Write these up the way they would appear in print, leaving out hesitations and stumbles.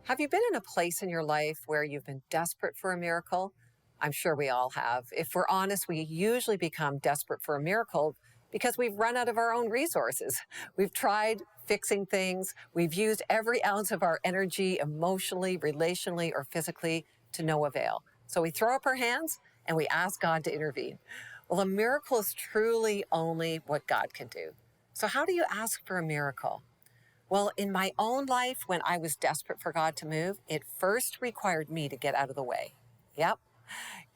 Have you been in a place in your life where you've been desperate for a miracle? I'm sure we all have. If we're honest, we usually become desperate for a miracle because we've run out of our own resources. We've tried fixing things. We've used every ounce of our energy emotionally, relationally, or physically to no avail. So we throw up our hands and we ask God to intervene. Well, a miracle is truly only what God can do. So how do you ask for a miracle? Well, in my own life, when I was desperate for God to move, it first required me to get out of the way. Yep,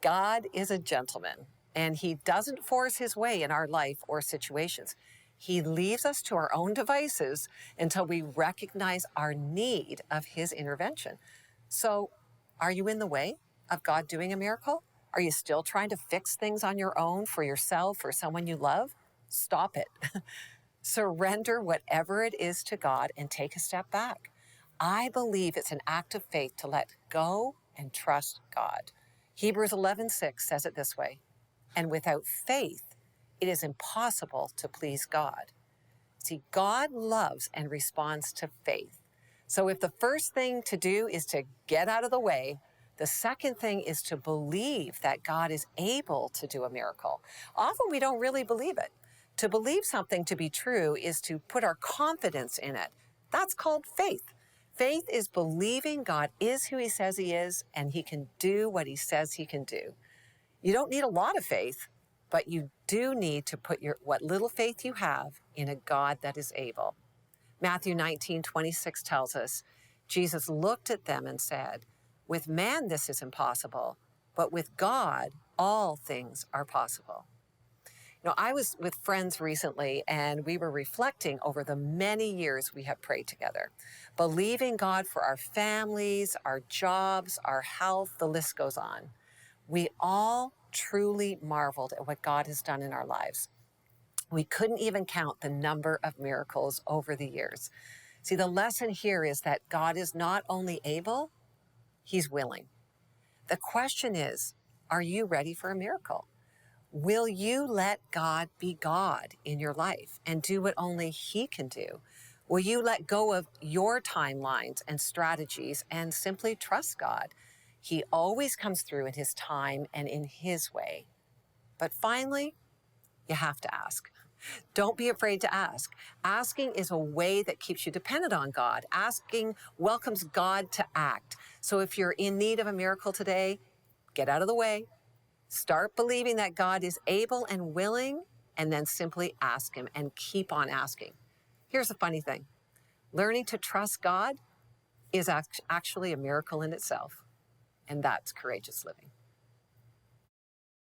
God is a gentleman, and he doesn't force his way in our life or situations. He leaves us to our own devices until we recognize our need of his intervention. So, are you in the way of God doing a miracle? Are you still trying to fix things on your own for yourself or someone you love? Stop it. Surrender whatever it is to God and take a step back. I believe it's an act of faith to let go and trust God. Hebrews 11:6 says it this way, and without faith, it is impossible to please God. See, God loves and responds to faith. So if the first thing to do is to get out of the way, the second thing is to believe that God is able to do a miracle. Often we don't really believe it. To believe something to be true is to put our confidence in it. That's called faith. Faith is believing God is who he says he is and he can do what he says he can do. You don't need a lot of faith, but you do need to put what little faith you have in a God that is able. Matthew 19:26 tells us, Jesus looked at them and said, with man this is impossible, but with God all things are possible. I was with friends recently and we were reflecting over the many years we have prayed together, believing God for our families, our jobs, our health, the list goes on. We all truly marveled at what God has done in our lives. We couldn't even count the number of miracles over the years. See, the lesson here is that God is not only able, he's willing. The question is, are you ready for a miracle? Will you let God be God in your life and do what only he can do? Will you let go of your timelines and strategies and simply trust God? He always comes through in his time and in his way. But finally, you have to ask. Don't be afraid to ask. Asking is a way that keeps you dependent on God. Asking welcomes God to act. So if you're in need of a miracle today, get out of the way. Start believing that God is able and willing, and then simply ask him and keep on asking. Here's the funny thing. Learning to trust God is actually a miracle in itself, and that's courageous living.